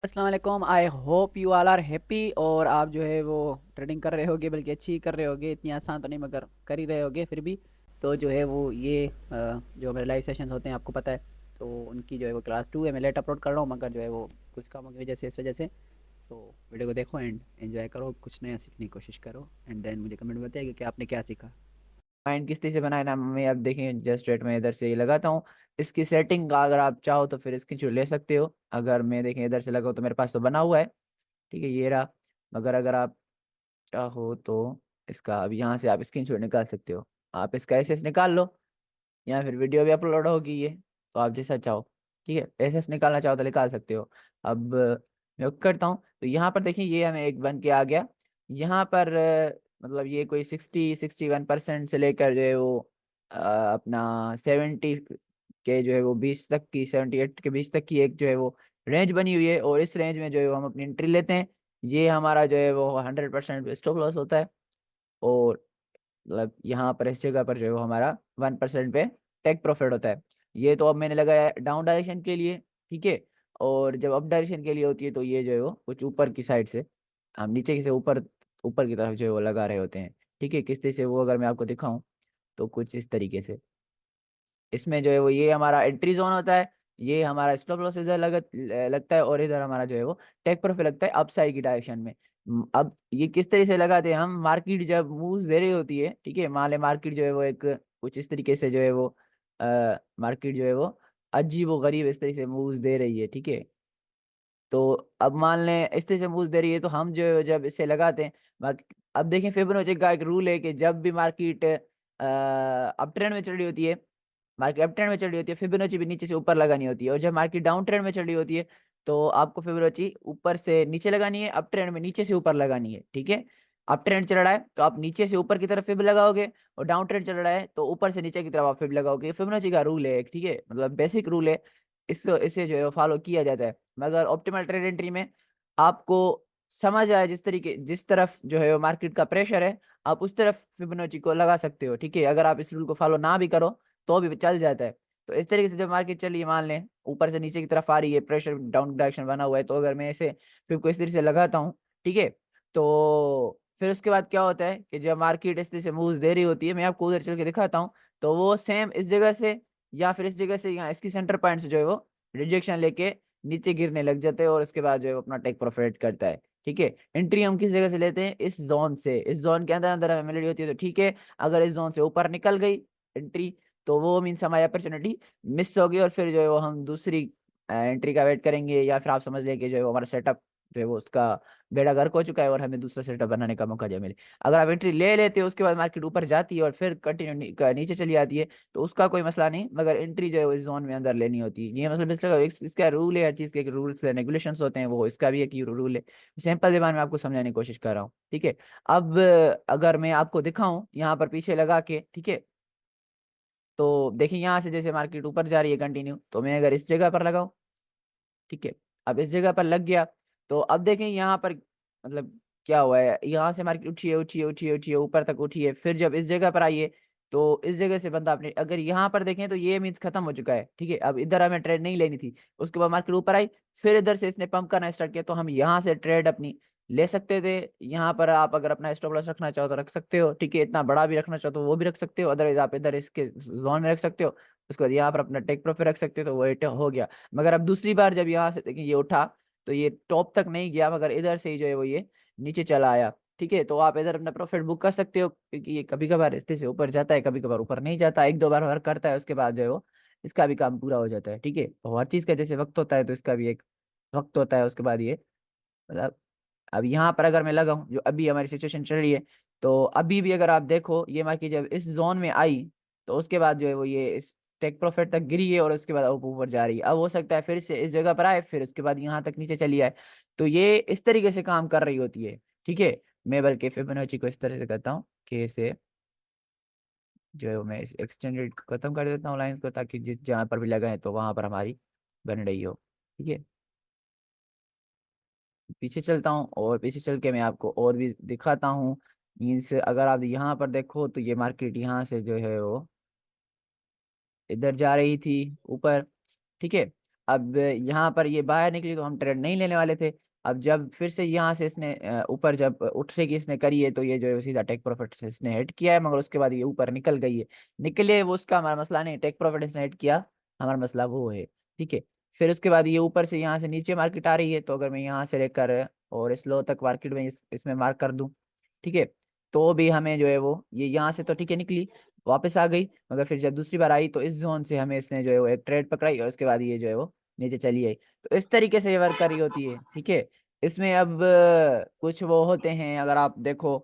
अस्सलाम वालेकुम। I hope you all are happy और आप जो है वो ट्रेडिंग कर रहे होगे, बल्कि अच्छी कर रहे होगे। इतनी आसान तो नहीं मगर कर ही रहे होगे फिर भी। तो जो है वो ये जो हमारे लाइव सेशंस होते हैं आपको पता है, तो उनकी जो है वो क्लास 2 है। मैं लेट अपलोड कर रहा हूँ मगर जो है वो कुछ कामों की वजह से, इस वजह से। तो वीडियो को देखो एंड एंजॉय करो, कुछ नया सीखने की कोशिश करो एंड देन मुझे कमेंट में बताइए कि आपने क्या सीखा। माइंड किस तरह से बनाए ना, मैं अब देखें जस्ट रेट में इधर से ये लगाता हूँ। इसकी सेटिंग का अगर आप चाहो तो फिर इसकी ले सकते हो। अगर मैं देखें इधर से लगाऊँ तो मेरे पास तो बना हुआ है, ठीक है, ये रहा। मगर अगर आप चाहो तो इसका अब यहाँ से आप स्क्रीनशॉट निकाल सकते हो। आप इसका एसएस निकाल लो या फिर वीडियो भी अपलोड होगी ये, तो आप जैसा चाहो, ठीक है। एसएस निकालना चाहो तो निकाल सकते हो। अब मैं करता हूँ तो यहाँ पर देखिए ये हमें एक बन के आ गया। यहाँ पर मतलब ये कोई 61% से लेकर जो है वो अपना 70 के जो है वो 20 तक की, 78 के 20 तक की एक जो है वो रेंज बनी हुई है। और इस रेंज में जो है वो हम अपनी एंट्री लेते हैं। ये हमारा जो है वो 100% स्टॉप लॉस होता है। और मतलब यहाँ पर इस जगह पर जो है वो हमारा 1% पे टेक प्रॉफिट होता है। ये तो अब मैंने लगाया है डाउन डायरेक्शन के लिए, ठीक है। और जब अप डायरेक्शन के लिए होती है तो ये जो है वो कुछ ऊपर की साइड से, हम नीचे की से ऊपर ऊपर की तरफ जो है वो लगा रहे होते हैं, ठीक है। किस तरह से वो अगर मैं आपको दिखाऊं तो कुछ इस तरीके से। इसमें जो है वो ये हमारा एंट्री जोन होता है, ये हमारा स्टॉप लॉस इधर लगता है, और इधर हमारा जो है वो टेक प्रॉफिट लगता है अपसाइड की डायरेक्शन में। अब ये किस तरीके से लगाते हैं हम, मार्केट जब मूव दे रही होती है, ठीक है, मान ले मार्केट जो है वो एक कुछ इस तरीके से जो है वो मार्केट जो है वो अजीब व गरीब इस तरीके से मूव दे रही है, ठीक है। तो अब मान लें इस तरह से मूव दे रही है तो हम जो है जब इसे लगाते हैं, अब देखें फिबोनाची का एक रूल है कि जब भी मार्केट अप ट्रेंड में चल रही होती है, मार्केट अप ट्रेंड में चल रही होती है, फिबोनाची भी नीचे से ऊपर लगानी होती है। और जब मार्केट डाउन ट्रेंड में चल रही होती है तो आपको फिबोनाची ऊपर से नीचे लगानी है, अप ट्रेंड में नीचे से ऊपर लगानी है, ठीक है। अप ट्रेंड चल रहा है तो आप नीचे से ऊपर की तरफ फिब लगाओगे, और डाउन ट्रेंड चल रहा है तो ऊपर से नीचे की तरफ आप फिब लगाओगे। फिबोनाची का रूल है एक, ठीक है, मतलब बेसिक रूल है। इसे जो है फॉलो किया जाता है। मगर ऑप्टिमल ट्रेड एंट्री में आपको समझ आए जिस तरफ जो है मार्केट का प्रेशर है, आप उस तरफ फिबोनाची को लगा सकते हो, ठीक है। अगर आप इस रूल को फॉलो ना भी करो तो भी चल जाता है। तो इस तरीके से जब मार्केट चली, मान लें ऊपर से नीचे की तरफ आ रही है, प्रेशर डाउन डायरेक्शन बना हुआ है, तो अगर मैं इसे फिर को इस तरीके से लगाता हूँ, ठीक है, तो फिर उसके बाद क्या होता है कि जब मार्केट इस तरह से मूव्स दे रही होती है, मैं आपको उधर चल के दिखाता हूँ, तो वो सेम इस जगह से या फिर इस जगह से, यहाँ इसकी सेंटर पॉइंट से जो है वो रिजेक्शन लेके नीचे गिरने लग जाते हैं, और उसके बाद जो है वो अपना टेक प्रॉफिट करता है, ठीक है। एंट्री हम किस जगह से लेते हैं, इस जोन से। इस जोन के अंदर अंदर हमें मिल रही होती है तो ठीक है। अगर इस जोन से ऊपर निकल गई एंट्री तो वो मीन्स हमारी अपॉर्चुनिटी मिस होगी, और फिर जो है वो हम दूसरी एंट्री का वेट करेंगे, या फिर आप समझ लें कि जो है वो हमारा सेटअप जो है वो उसका बेड़ा गर्क हो चुका है और हमें दूसरा सेटअप बनाने का मौका जो मिले। अगर आप एंट्री ले लेते हो उसके बाद मार्केट ऊपर जाती है और फिर कंटिन्यू नीचे चली जाती है तो उसका कोई मसला नहीं, मगर एंट्री जो है वो इस जोन में अंदर लेनी होती है। ये मतलब इसका रूल है, हर चीज़ के रूल्स रेगुलेशंस होते हैं, वो इसका भी एक रूल है। सिंपल जबान में आपको समझाने की कोशिश कर रहा हूँ, ठीक है। अब अगर मैं आपको दिखाऊं यहाँ पर पीछे लगा के, ठीक है, तो देखिए यहाँ से जैसे मार्केट ऊपर जा रही है कंटिन्यू, तो मैं अगर इस जगह पर लगाऊं, ठीक है, अब इस जगह पर लग गया, तो अब देखें यहाँ पर मतलब क्या हुआ है, यहाँ से मार्केट उठी है उठी है उठी है उठी है ऊपर तक उठी है, फिर जब इस जगह पर आई है तो इस जगह से बंदा अपने, अगर यहाँ पर देखें तो ये मीन्स खत्म हो चुका है, ठीक है। अब इधर हमें ट्रेड नहीं लेनी थी, उसके बाद मार्केट ऊपर आई, फिर इधर से इसने पंप करना स्टार्ट किया, तो हम यहाँ से ट्रेड अपनी ले सकते थे। यहाँ पर आप अगर अपना स्टॉप लॉस रखना चाहो तो रख सकते हो, ठीक है। इतना बड़ा भी रखना चाहो तो वो भी रख सकते हो, अदरवाइज आप इधर इसके जोन में रख सकते हो। उसके बाद यहाँ पर अपना टेक प्रॉफिट रख सकते हो, तो वो हो गया। मगर अब दूसरी बार जब यहाँ से देखिए ये उठा तो ये टॉप तक नहीं गया, मगर इधर से ही जो है वो ये नीचे चला आया, ठीक है। तो आप इधर अपना प्रॉफिट बुक कर सकते हो, क्योंकि ये कभी कभार रिश्ते से ऊपर जाता है, कभी कभार ऊपर नहीं जाता, एक दो बार वर्क करता है, उसके बाद जो है वो इसका भी काम पूरा हो जाता है, ठीक है। तो हर चीज का जैसे वक्त होता है तो इसका भी एक वक्त होता है, उसके बाद ये मतलब। अब यहाँ पर अगर मैं लगाऊं, जो अभी हमारी सिचुएशन चल रही है, तो अभी भी अगर आप देखो ये मार्केट जब इस जोन में आई तो उसके बाद जो है वो ये इस टेक प्रॉफिट तक गिरी है, और उसके बाद ऊपर जा रही है। अब हो सकता है फिर से इस जगह पर आए, फिर उसके बाद यहाँ तक नीचे चली आए। तो ये इस तरीके से काम कर रही होती है, ठीक है। मैं बल्कि फिबोनाची को इस तरह से करता हूँ कि इसे जो है वो मैं इस एक्सटेंडेड खत्म कर देता हूँ लाइन को, ताकि जिस जहाँ पर भी लगाए तो वहां पर हमारी बन रही हो, ठीक है। पीछे चलता हूँ और पीछे चल के मैं आपको और भी दिखाता हूँ। मीन्स अगर आप यहाँ पर देखो तो ये मार्केट यहाँ से जो है वो इधर जा रही थी ऊपर, ठीक है। अब यहाँ पर ये बाहर निकली तो हम ट्रेड नहीं लेने वाले थे। अब जब फिर से यहाँ से इसने ऊपर जब उठने की इसने करी है, तो ये जो है वो सीधा टेक प्रॉफिट से इसने हिट किया है, मगर उसके बाद ये ऊपर निकल गई है। निकले वो उसका हमारा मसला नहीं, टेक प्रॉफिट इसने हिट किया, हमारा मसला वो है। ठीक है। फिर उसके बाद ये ऊपर से यहाँ से नीचे मार्केट आ रही है, तो अगर मैं यहाँ से लेकर और इस लो तक मार्केट में इसमें मार्क कर दूं, ठीक है, तो भी हमें जो है वो ये यहाँ से तो ठीक है निकली, वापस आ गई, मगर फिर जब दूसरी बार आई तो इस जोन से हमें इसने जो है वो एक ट्रेड पकड़ाई, और उसके बाद ये जो है वो नीचे चली आई। तो इस तरीके से ये वर्क कर रही होती है। ठीक है। इसमें अब कुछ वो होते हैं, अगर आप देखो,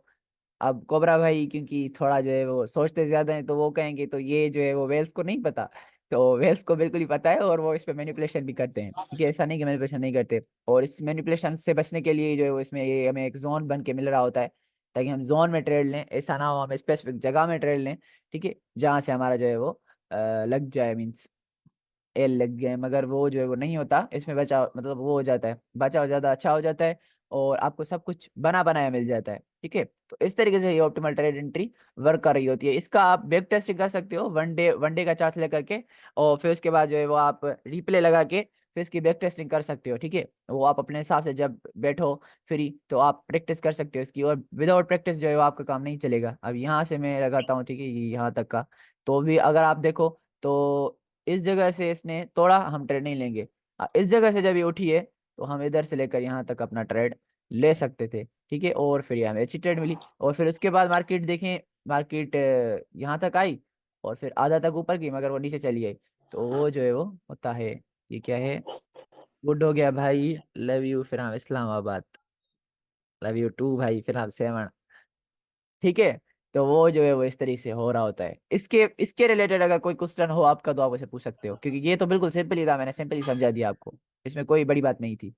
अब कोबरा भाई क्योंकि थोड़ा जो है वो सोचते ज्यादा है, तो वो कहेंगे तो ये जो है वो वेल्स को नहीं पता। तो वेल्स को बिल्कुल ही पता है, और वो इस पे मैनिपुलेशन भी करते हैं। ठीक है, ऐसा नहीं कि मैनिपुलेशन नहीं करते। और इस मैनिपुलेशन से बचने के लिए जो है वो इसमें ये हमें एक जोन बन के मिल रहा होता है, ताकि हम जोन में ट्रेड लें, ऐसा ना हो हम स्पेसिफिक जगह में ट्रेड लें। ठीक है, जहाँ से हमारा जो है वो लग जाए, मीन्स एल लग गए, मगर वो जो है वो नहीं होता इसमें। बचाव मतलब वो हो जाता है, बचाव ज़्यादा अच्छा हो जाता है, और आपको सब कुछ बना बनाया मिल जाता है। ठीक है, तो इस तरीके से ये ऑप्टिमल ट्रेड एंट्री वर्क कर रही होती है। इसका आप बैक टेस्टिंग कर सकते हो, वन डे का चार्ट लेकर के, और फिर उसके बाद जो है वो आप रिप्ले लगा के फिर इसकी बैक टेस्टिंग कर सकते हो। ठीक है, वो आप अपने हिसाब से जब बैठो फ्री, तो आप प्रैक्टिस कर सकते हो इसकी, और विदाउट प्रैक्टिस जो है वो आपका काम नहीं चलेगा। अब यहाँ से मैं लगाता हूँ, ठीक है, ये यहाँ तक का, तो भी अगर आप देखो तो इस जगह से इसने तोड़ा, हम ट्रेड नहीं लेंगे। इस जगह से जब ये उठी है, तो हम इधर से लेकर यहाँ तक अपना ट्रेड ले सकते थे। ठीक है, और फिर ये हमें अच्छी ट्रेड मिली, और फिर उसके बाद मार्केट देखें, मार्केट यहाँ तक आई, और फिर आधा तक ऊपर की, मगर वो नीचे चली आई। तो वो जो है वो होता है, ये क्या है, गुड हो गया भाई, लव यू, फिर हम इस्लामाबाद, लव यू टू भाई, फिर हम सेवन। ठीक है, तो वो जो है वो इस तरीके से हो रहा होता है। इसके इसके रिलेटेड अगर कोई क्वेश्चन हो आपका, तो आप उसे पूछ सकते हो, क्योंकि ये तो बिल्कुल सिंपल ही था, मैंने सिंपल ही समझा दिया आपको, इसमें कोई बड़ी बात नहीं थी।